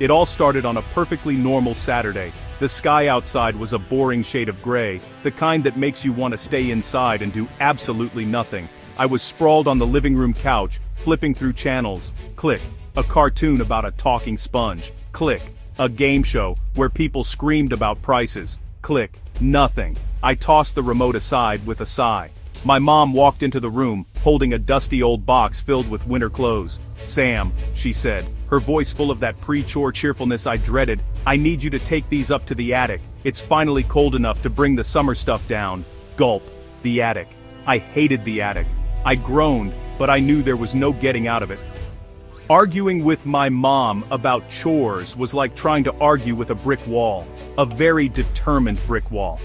It all started on a perfectly normal Saturday. The sky outside was a boring shade of gray, the kind that makes you want to stay inside and do absolutely nothing. I was sprawled on the living room couch, flipping through channels. Click. A cartoon about a talking sponge. Click. A game show, where people screamed about prices. Click. Nothing. I tossed the remote aside with a sigh. My mom walked into the room, holding a dusty old box filled with winter clothes. "Sam," she said, her voice full of that pre-chore cheerfulness I dreaded, "I need you to take these up to the attic. It's finally cold enough to bring the summer stuff down." Gulp. The attic. I hated the attic. I groaned, but I knew there was no getting out of it. Arguing with my mom about chores was like trying to argue with a brick wall. A very determined brick wall.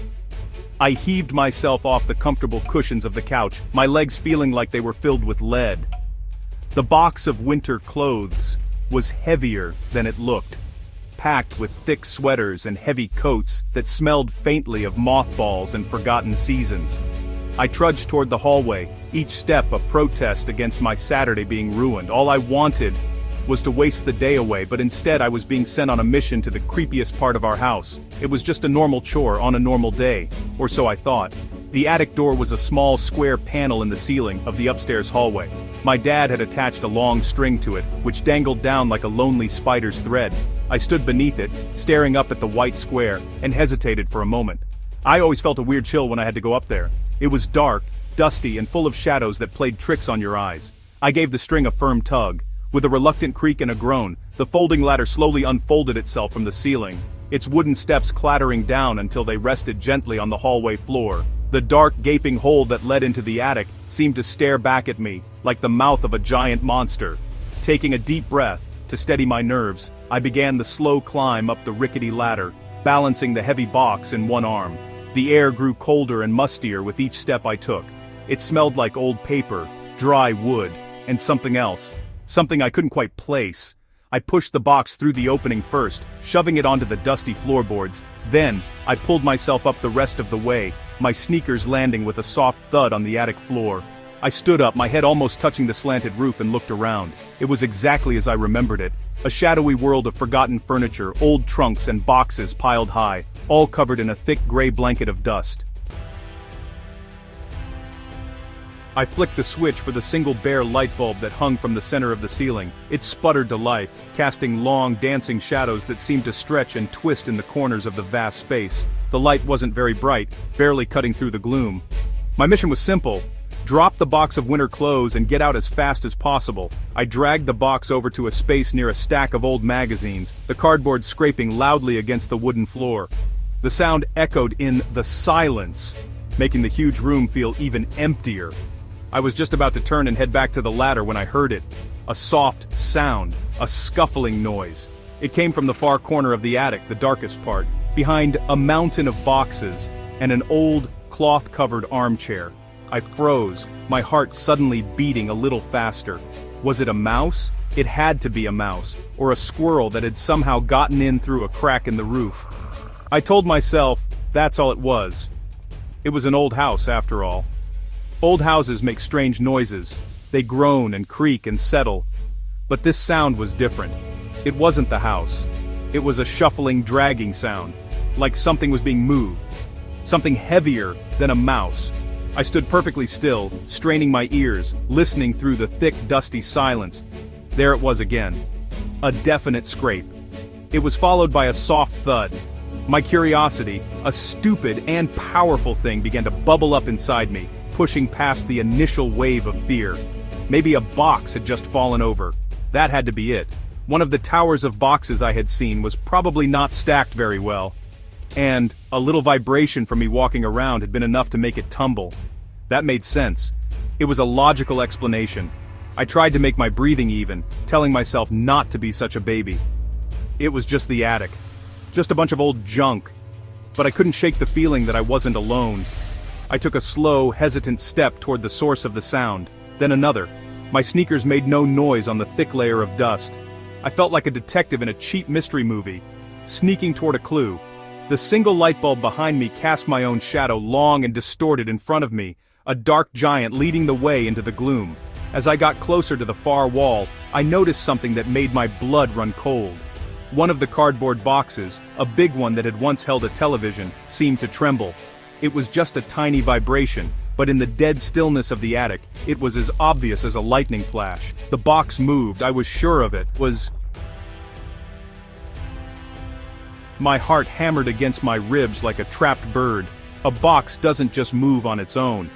I heaved myself off the comfortable cushions of the couch, my legs feeling like they were filled with lead. The box of winter clothes was heavier than it looked, packed with thick sweaters and heavy coats that smelled faintly of mothballs and forgotten seasons. I trudged toward the hallway, each step a protest against my Saturday being ruined. All I wanted was to waste the day away, but instead I was being sent on a mission to the creepiest part of our house. It was just a normal chore on a normal day, or so I thought. The attic door was a small square panel in the ceiling of the upstairs hallway. My dad had attached a long string to it, which dangled down like a lonely spider's thread. I stood beneath it, staring up at the white square, and hesitated for a moment. I always felt a weird chill when I had to go up there. It was dark, dusty, and full of shadows that played tricks on your eyes. I gave the string a firm tug. With a reluctant creak and a groan, the folding ladder slowly unfolded itself from the ceiling, its wooden steps clattering down until they rested gently on the hallway floor. The dark, gaping hole that led into the attic seemed to stare back at me, like the mouth of a giant monster. Taking a deep breath, to steady my nerves, I began the slow climb up the rickety ladder, balancing the heavy box in one arm. The air grew colder and mustier with each step I took. It smelled like old paper, dry wood, and something else. Something I couldn't quite place. I pushed the box through the opening first, shoving it onto the dusty floorboards. Then, I pulled myself up the rest of the way, my sneakers landing with a soft thud on the attic floor. I stood up, my head almost touching the slanted roof, and looked around. It was exactly as I remembered it. A shadowy world of forgotten furniture, old trunks and boxes piled high, all covered in a thick gray blanket of dust. I flicked the switch for the single bare light bulb that hung from the center of the ceiling. It sputtered to life, casting long, dancing shadows that seemed to stretch and twist in the corners of the vast space. The light wasn't very bright, barely cutting through the gloom. My mission was simple. Drop the box of winter clothes and get out as fast as possible. I dragged the box over to a space near a stack of old magazines, the cardboard scraping loudly against the wooden floor. The sound echoed in the silence, making the huge room feel even emptier. I was just about to turn and head back to the ladder when I heard it. A soft sound, a scuffling noise. It came from the far corner of the attic, the darkest part, behind a mountain of boxes and an old, cloth-covered armchair. I froze, my heart suddenly beating a little faster. Was it a mouse? It had to be a mouse, or a squirrel that had somehow gotten in through a crack in the roof. I told myself that's all it was. It was an old house, after all. Old houses make strange noises. They groan and creak and settle. But this sound was different. It wasn't the house. It was a shuffling, dragging sound, like something was being moved. Something heavier than a mouse. I stood perfectly still, straining my ears, listening through the thick, dusty silence. There it was again. A definite scrape. It was followed by a soft thud. My curiosity, a stupid and powerful thing, began to bubble up inside me, pushing past the initial wave of fear. Maybe a box had just fallen over. That had to be it. One of the towers of boxes I had seen was probably not stacked very well. And a little vibration from me walking around had been enough to make it tumble. That made sense. It was a logical explanation. I tried to make my breathing even, telling myself not to be such a baby. It was just the attic. Just a bunch of old junk. But I couldn't shake the feeling that I wasn't alone. I took a slow, hesitant step toward the source of the sound, then another. My sneakers made no noise on the thick layer of dust. I felt like a detective in a cheap mystery movie, sneaking toward a clue. The single light bulb behind me cast my own shadow long and distorted in front of me, a dark giant leading the way into the gloom. As I got closer to the far wall, I noticed something that made my blood run cold. One of the cardboard boxes, a big one that had once held a television, seemed to tremble. It was just a tiny vibration, but in the dead stillness of the attic, it was as obvious as a lightning flash. The box moved, I was sure of it, My heart hammered against my ribs like a trapped bird. A box doesn't just move on its own.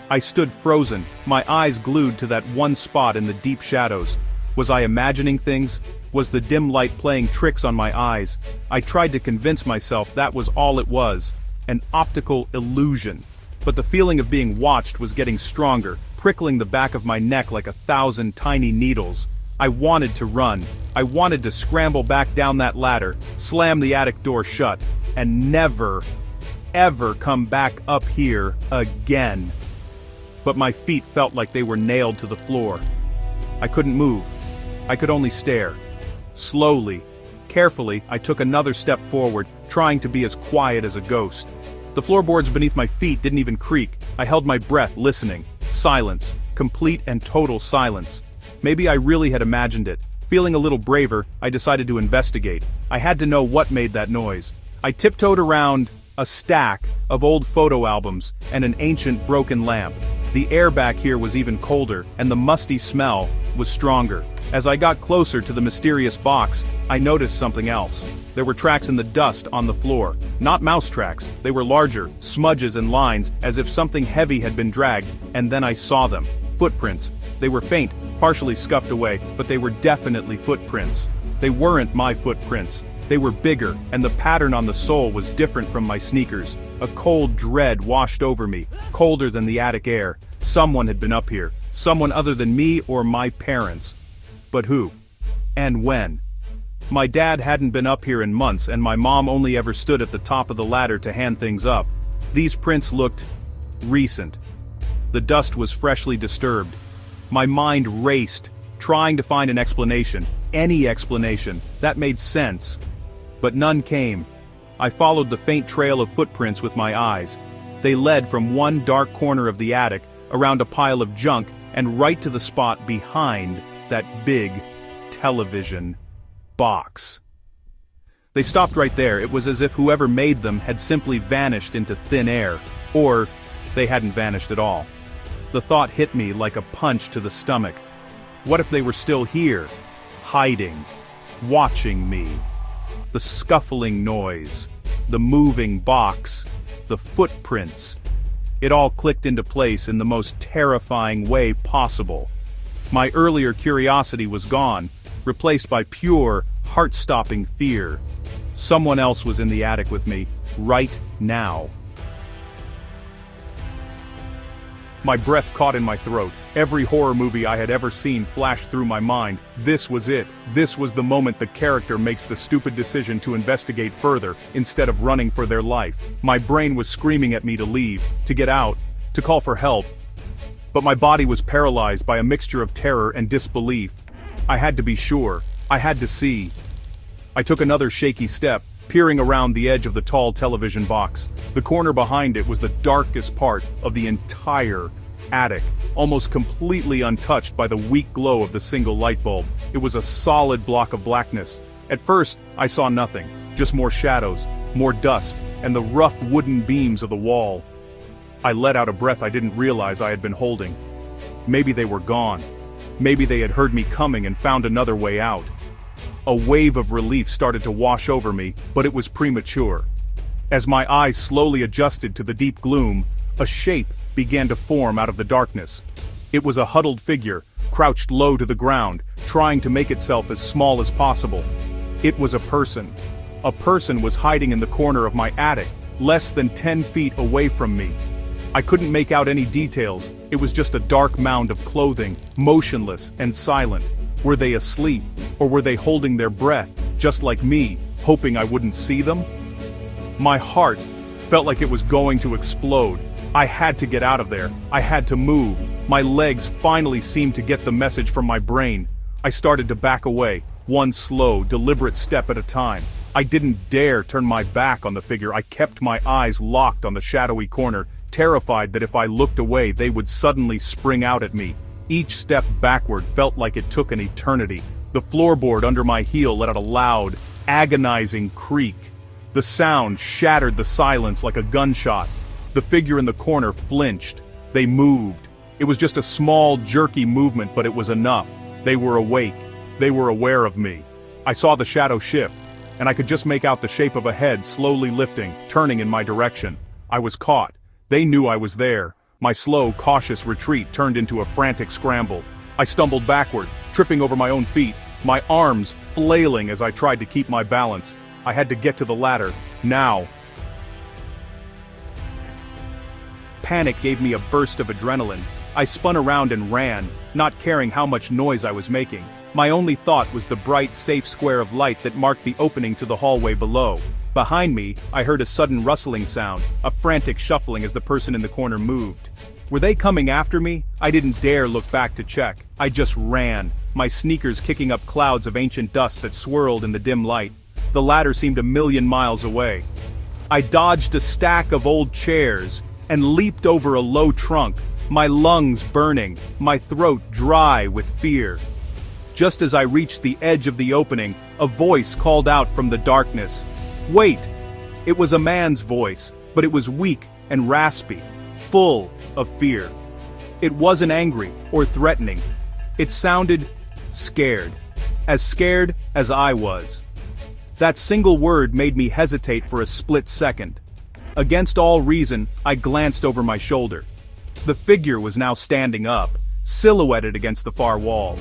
I stood frozen, my eyes glued to that one spot in the deep shadows. Was I imagining things? Was the dim light playing tricks on my eyes? I tried to convince myself that was all it was, an optical illusion. But the feeling of being watched was getting stronger, prickling the back of my neck like 1,000 tiny needles. I wanted to run. I wanted to scramble back down that ladder, slam the attic door shut, and never, ever come back up here again. But my feet felt like they were nailed to the floor. I couldn't move. I could only stare. Slowly, carefully, I took another step forward, trying to be as quiet as a ghost. The floorboards beneath my feet didn't even creak. I held my breath, listening. Silence. Complete and total silence. Maybe I really had imagined it. Feeling a little braver, I decided to investigate. I had to know what made that noise. I tiptoed around a stack of old photo albums and an ancient broken lamp. The air back here was even colder, and the musty smell was stronger. As I got closer to the mysterious box, I noticed something else. There were tracks in the dust on the floor. Not mouse tracks, they were larger, smudges and lines, as if something heavy had been dragged, and then I saw them. Footprints. They were faint, partially scuffed away, but they were definitely footprints. They weren't my footprints. They were bigger, and the pattern on the sole was different from my sneakers. A cold dread washed over me, colder than the attic air. Someone had been up here. Someone other than me or my parents. But who? And when? My dad hadn't been up here in months, and my mom only ever stood at the top of the ladder to hand things up. These prints looked recent. The dust was freshly disturbed. My mind raced, trying to find an explanation, any explanation, that made sense. But none came. I followed the faint trail of footprints with my eyes. They led from one dark corner of the attic, around a pile of junk, and right to the spot behind that big television box. They stopped right there. It was as if whoever made them had simply vanished into thin air, or they hadn't vanished at all. The thought hit me like a punch to the stomach. What if they were still here, hiding, watching me? The scuffling noise, the moving box, the footprints. It all clicked into place in the most terrifying way possible. My earlier curiosity was gone, replaced by pure, heart-stopping fear. Someone else was in the attic with me, right now. My breath caught in my throat. Every horror movie I had ever seen flashed through my mind. This was it. This was the moment the character makes the stupid decision to investigate further, instead of running for their life. My brain was screaming at me to leave, to get out, to call for help. But my body was paralyzed by a mixture of terror and disbelief. I had to be sure. I had to see. I took another shaky step, peering around the edge of the tall television box. The corner behind it was the darkest part of the entire attic, almost completely untouched by the weak glow of the single light bulb. It was a solid block of blackness. At first, I saw nothing, just more shadows, more dust, and the rough wooden beams of the wall. I let out a breath I didn't realize I had been holding. Maybe they were gone. Maybe they had heard me coming and found another way out. A wave of relief started to wash over me, but it was premature. As my eyes slowly adjusted to the deep gloom, a shape began to form out of the darkness. It was a huddled figure, crouched low to the ground, trying to make itself as small as possible. It was a person. A person was hiding in the corner of my attic, less than 10 feet away from me. I couldn't make out any details. It was just a dark mound of clothing, motionless and silent. Were they asleep, or were they holding their breath, just like me, hoping I wouldn't see them? My heart felt like it was going to explode. I had to get out of there. I had to move. My legs finally seemed to get the message from my brain. I started to back away, one slow, deliberate step at a time. I didn't dare turn my back on the figure. I kept my eyes locked on the shadowy corner, terrified that if I looked away they would suddenly spring out at me. Each step backward felt like it took an eternity. The floorboard under my heel let out a loud, agonizing creak. The sound shattered the silence like a gunshot. The figure in the corner flinched. They moved. It was just a small, jerky movement, but it was enough. They were awake. They were aware of me. I saw the shadow shift, and I could just make out the shape of a head slowly lifting, turning in my direction. I was caught. They knew I was there. My slow, cautious retreat turned into a frantic scramble. I stumbled backward, tripping over my own feet, my arms flailing as I tried to keep my balance. I had to get to the ladder, now. Panic gave me a burst of adrenaline. I spun around and ran, not caring how much noise I was making. My only thought was the bright, safe square of light that marked the opening to the hallway below. Behind me, I heard a sudden rustling sound, a frantic shuffling as the person in the corner moved. Were they coming after me? I didn't dare look back to check. I just ran, my sneakers kicking up clouds of ancient dust that swirled in the dim light. The ladder seemed a million miles away. I dodged a stack of old chairs and leaped over a low trunk, my lungs burning, my throat dry with fear. Just as I reached the edge of the opening, a voice called out from the darkness. Wait! It was a man's voice, but it was weak and raspy, full of fear. It wasn't angry or threatening. It sounded scared as I was. That single word made me hesitate for a split second. Against all reason, I glanced over my shoulder. The figure was now standing up, silhouetted against the far wall.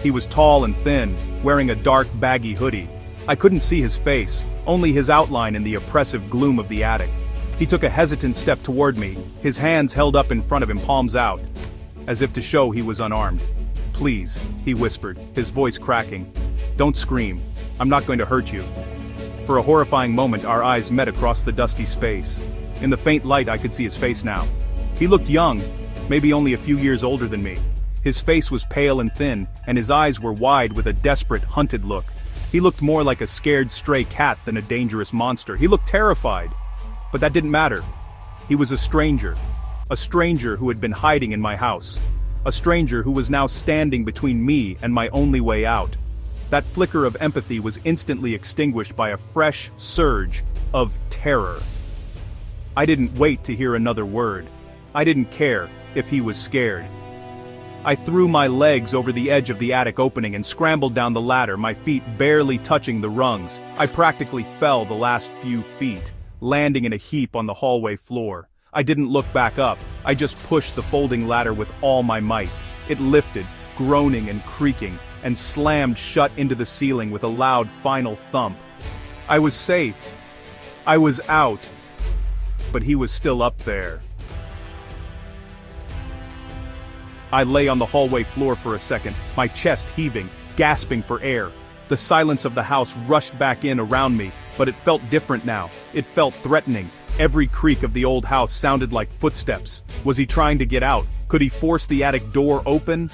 He was tall and thin, wearing a dark, baggy hoodie. I couldn't see his face, only his outline in the oppressive gloom of the attic. He took a hesitant step toward me, his hands held up in front of him, palms out, as if to show he was unarmed. Please, he whispered, his voice cracking. Don't scream. I'm not going to hurt you. For a horrifying moment, our eyes met across the dusty space. In the faint light, I could see his face now. He looked young, maybe only a few years older than me. His face was pale and thin, and his eyes were wide with a desperate, hunted look. He looked more like a scared stray cat than a dangerous monster. He looked terrified. But that didn't matter. He was a stranger who had been hiding in my house. A stranger who was now standing between me and my only way out. That flicker of empathy was instantly extinguished by a fresh surge of terror. I didn't wait to hear another word. I didn't care if he was scared. I threw my legs over the edge of the attic opening and scrambled down the ladder, my feet barely touching the rungs. I practically fell the last few feet, landing in a heap on the hallway floor. I didn't look back up, I just pushed the folding ladder with all my might. It lifted, groaning and creaking, and slammed shut into the ceiling with a loud final thump. I was safe. I was out. But he was still up there. I lay on the hallway floor for a second, my chest heaving, gasping for air. The silence of the house rushed back in around me, but it felt different now. It felt threatening. Every creak of the old house sounded like footsteps. Was he trying to get out? Could he force the attic door open?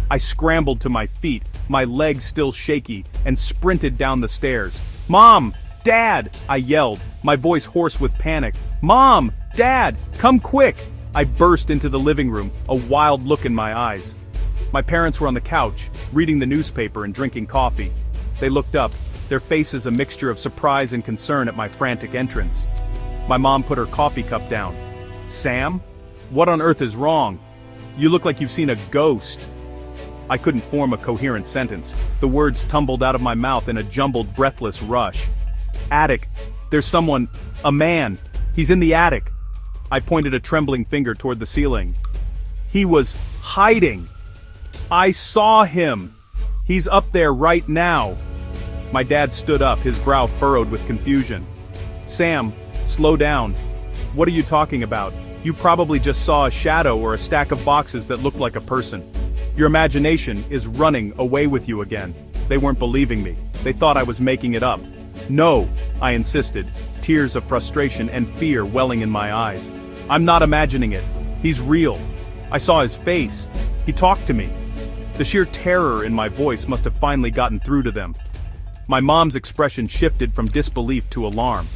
I scrambled to my feet, my legs still shaky, and sprinted down the stairs. Mom! Dad! I yelled, my voice hoarse with panic. Mom! Dad! Come quick! I burst into the living room, a wild look in my eyes. My parents were on the couch, reading the newspaper and drinking coffee. They looked up, their faces a mixture of surprise and concern at my frantic entrance. My mom put her coffee cup down. Sam? What on earth is wrong? You look like you've seen a ghost. I couldn't form a coherent sentence. The words tumbled out of my mouth in a jumbled, breathless rush. Attic. There's someone. A man. He's in the attic. I pointed a trembling finger toward the ceiling. He was hiding. I saw him. He's up there right now. My dad stood up, his brow furrowed with confusion. Sam, slow down. What are you talking about? You probably just saw a shadow or a stack of boxes that looked like a person. Your imagination is running away with you again. They weren't believing me. They thought I was making it up. No, I insisted, tears of frustration and fear welling in my eyes. I'm not imagining it. He's real. I saw his face. He talked to me. The sheer terror in my voice must have finally gotten through to them. My mom's expression shifted from disbelief to alarm.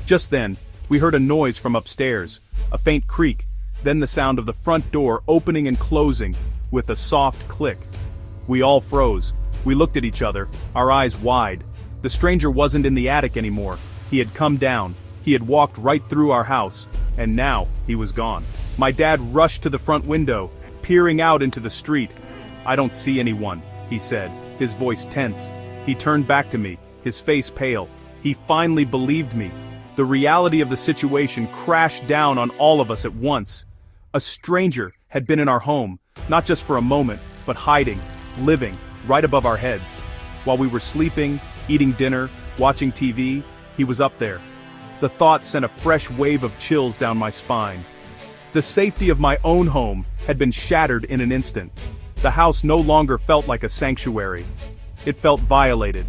Just then, we heard a noise from upstairs, a faint creak, then the sound of the front door opening and closing with a soft click. We all froze. We looked at each other, our eyes wide. The stranger wasn't in the attic anymore. He had come down. He had walked right through our house, and now he was gone. My dad rushed to the front window, peering out into the street. "I don't see anyone," he said, his voice tense. He turned back to me, his face pale. He finally believed me. The reality of the situation crashed down on all of us at once. A stranger had been in our home, not just for a moment, but hiding, living, right above our heads. While we were sleeping, eating dinner, watching TV, he was up there. The thought sent a fresh wave of chills down my spine. The safety of my own home had been shattered in an instant. The house no longer felt like a sanctuary. It felt violated.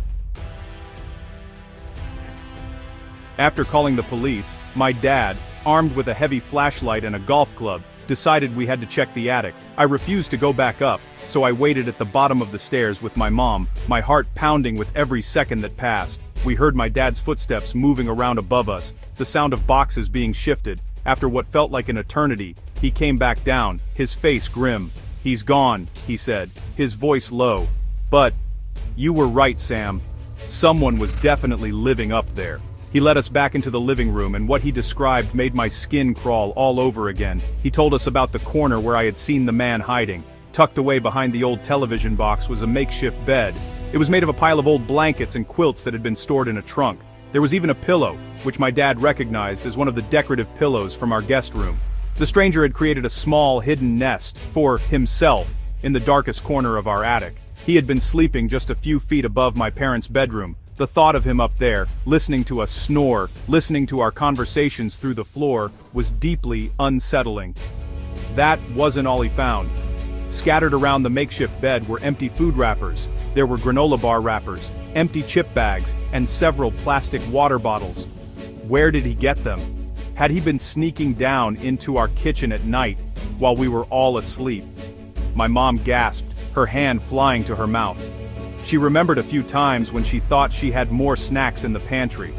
After calling the police, my dad, armed with a heavy flashlight and a golf club, decided we had to check the attic. I refused to go back up, so I waited at the bottom of the stairs with my mom, my heart pounding with every second that passed. We heard my dad's footsteps moving around above us, the sound of boxes being shifted. After what felt like an eternity, he came back down, his face grim. "He's gone," he said, his voice low. "But you were right, Sam. Someone was definitely living up there." He led us back into the living room, and what he described made my skin crawl all over again. He told us about the corner where I had seen the man hiding. Tucked away behind the old television box was a makeshift bed. It was made of a pile of old blankets and quilts that had been stored in a trunk. There was even a pillow, which my dad recognized as one of the decorative pillows from our guest room. The stranger had created a small, hidden nest for himself in the darkest corner of our attic. He had been sleeping just a few feet above my parents' bedroom. The thought of him up there, listening to us snore, listening to our conversations through the floor, was deeply unsettling. That wasn't all he found. Scattered around the makeshift bed were empty food wrappers. There were granola bar wrappers, empty chip bags, and several plastic water bottles. Where did he get them? Had he been sneaking down into our kitchen at night, while we were all asleep? My mom gasped, her hand flying to her mouth. She remembered a few times when she thought she had more snacks in the pantry.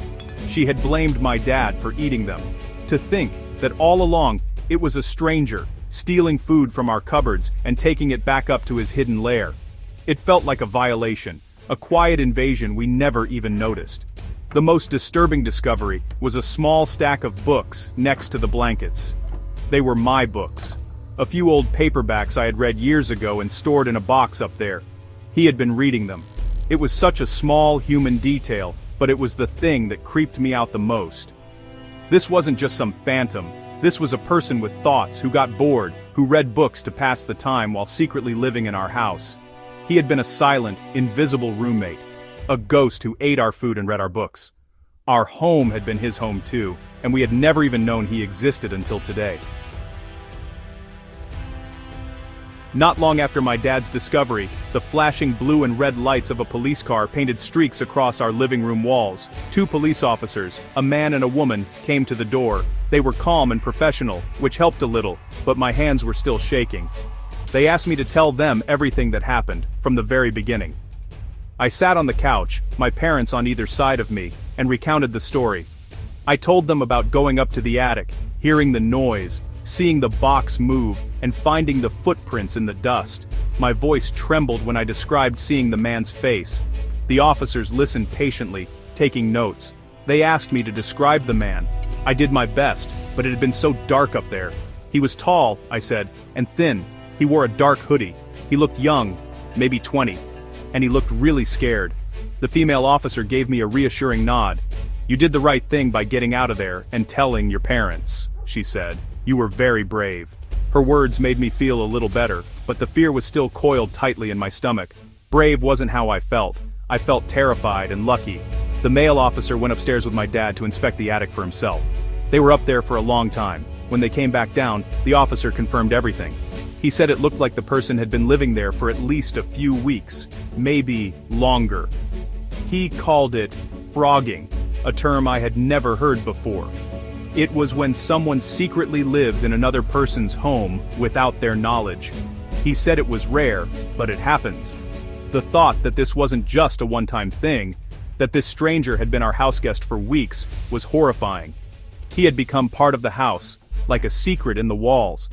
She had blamed my dad for eating them. To think that all along, it was a stranger, stealing food from our cupboards and taking it back up to his hidden lair. It felt like a violation, a quiet invasion we never even noticed. The most disturbing discovery was a small stack of books next to the blankets. They were my books. A few old paperbacks I had read years ago and stored in a box up there. He had been reading them. It was such a small human detail, but it was the thing that creeped me out the most. This wasn't just some phantom. This was a person with thoughts who got bored, who read books to pass the time while secretly living in our house. He had been a silent, invisible roommate, a ghost who ate our food and read our books. Our home had been his home too, and we had never even known he existed until today. Not long after my dad's discovery, the flashing blue and red lights of a police car painted streaks across our living room walls. 2 police officers, a man and a woman, came to the door. They were calm and professional, which helped a little, but my hands were still shaking. They asked me to tell them everything that happened, from the very beginning. I sat on the couch, my parents on either side of me, and recounted the story. I told them about going up to the attic, hearing the noise, seeing the box move, and finding the footprints in the dust. My voice trembled when I described seeing the man's face. The officers listened patiently, taking notes. They asked me to describe the man. I did my best, but it had been so dark up there. He was tall, I said, and thin. He wore a dark hoodie. He looked young, maybe 20. And he looked really scared. The female officer gave me a reassuring nod. "You did the right thing by getting out of there and telling your parents," she said. "You were very brave." Her words made me feel a little better, but the fear was still coiled tightly in my stomach. Brave wasn't how I felt. I felt terrified and lucky. The male officer went upstairs with my dad to inspect the attic for himself. They were up there for a long time. When they came back down, the officer confirmed everything. He said it looked like the person had been living there for at least a few weeks, maybe longer. He called it frogging, a term I had never heard before. It was when someone secretly lives in another person's home without their knowledge. He said it was rare, but it happens. The thought that this wasn't just a one-time thing, that this stranger had been our houseguest for weeks, was horrifying. He had become part of the house, like a secret in the walls.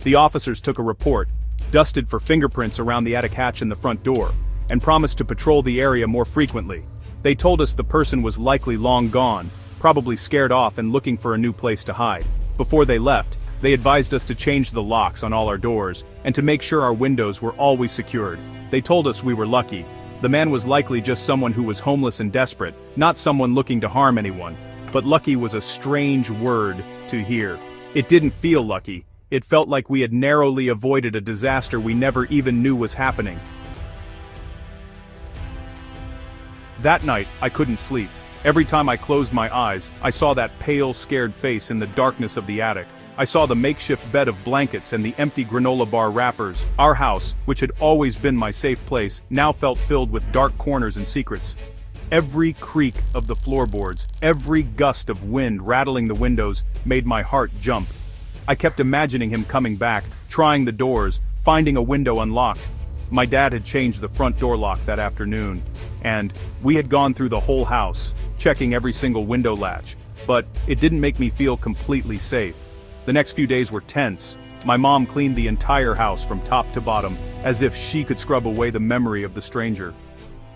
The officers took a report, dusted for fingerprints around the attic hatch and the front door, and promised to patrol the area more frequently. They told us the person was likely long gone, probably scared off and looking for a new place to hide. Before they left, they advised us to change the locks on all our doors, and to make sure our windows were always secured. They told us we were lucky. The man was likely just someone who was homeless and desperate, not someone looking to harm anyone. But lucky was a strange word to hear. It didn't feel lucky. It felt like we had narrowly avoided a disaster we never even knew was happening. That night, I couldn't sleep. Every time I closed my eyes, I saw that pale, scared face in the darkness of the attic. I saw the makeshift bed of blankets and the empty granola bar wrappers. Our house, which had always been my safe place, now felt filled with dark corners and secrets. Every creak of the floorboards, every gust of wind rattling the windows, made my heart jump. I kept imagining him coming back, trying the doors, finding a window unlocked. My dad had changed the front door lock that afternoon, and we had gone through the whole house, checking every single window latch, but it didn't make me feel completely safe. The next few days were tense. My mom cleaned the entire house from top to bottom, as if she could scrub away the memory of the stranger.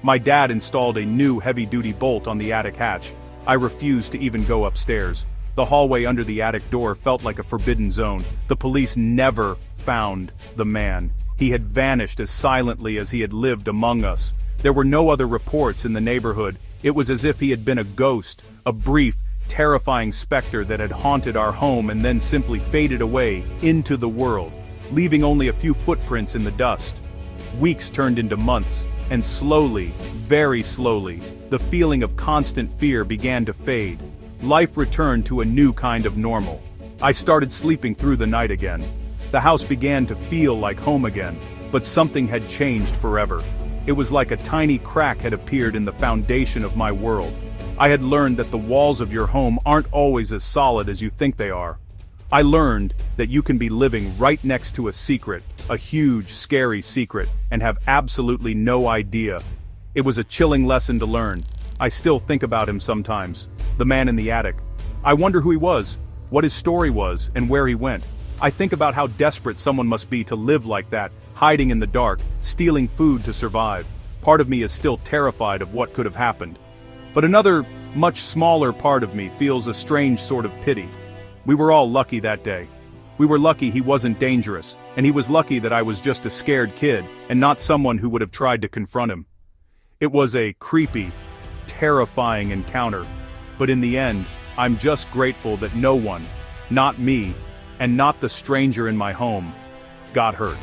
My dad installed a new heavy-duty bolt on the attic hatch. I refused to even go upstairs. The hallway under the attic door felt like a forbidden zone. The police never found the man. He had vanished as silently as he had lived among us. There were no other reports in the neighborhood. It was as if he had been a ghost, a brief, terrifying specter that had haunted our home and then simply faded away into the world, leaving only a few footprints in the dust. Weeks turned into months, and slowly, very slowly, the feeling of constant fear began to fade. Life returned to a new kind of normal. I started sleeping through the night again. The house began to feel like home again, but something had changed forever. It was like a tiny crack had appeared in the foundation of my world. I had learned that the walls of your home aren't always as solid as you think they are. I learned that you can be living right next to a secret, a huge, scary secret, and have absolutely no idea. It was a chilling lesson to learn. I still think about him sometimes. The man in the attic. I wonder who he was, what his story was, and where he went. I think about how desperate someone must be to live like that, hiding in the dark, stealing food to survive. Part of me is still terrified of what could have happened. But another, much smaller part of me feels a strange sort of pity. We were all lucky that day. We were lucky he wasn't dangerous, and he was lucky that I was just a scared kid, and not someone who would have tried to confront him. It was a creepy, terrifying encounter, but in the end, I'm just grateful that no one, not me, and not the stranger in my home, got hurt.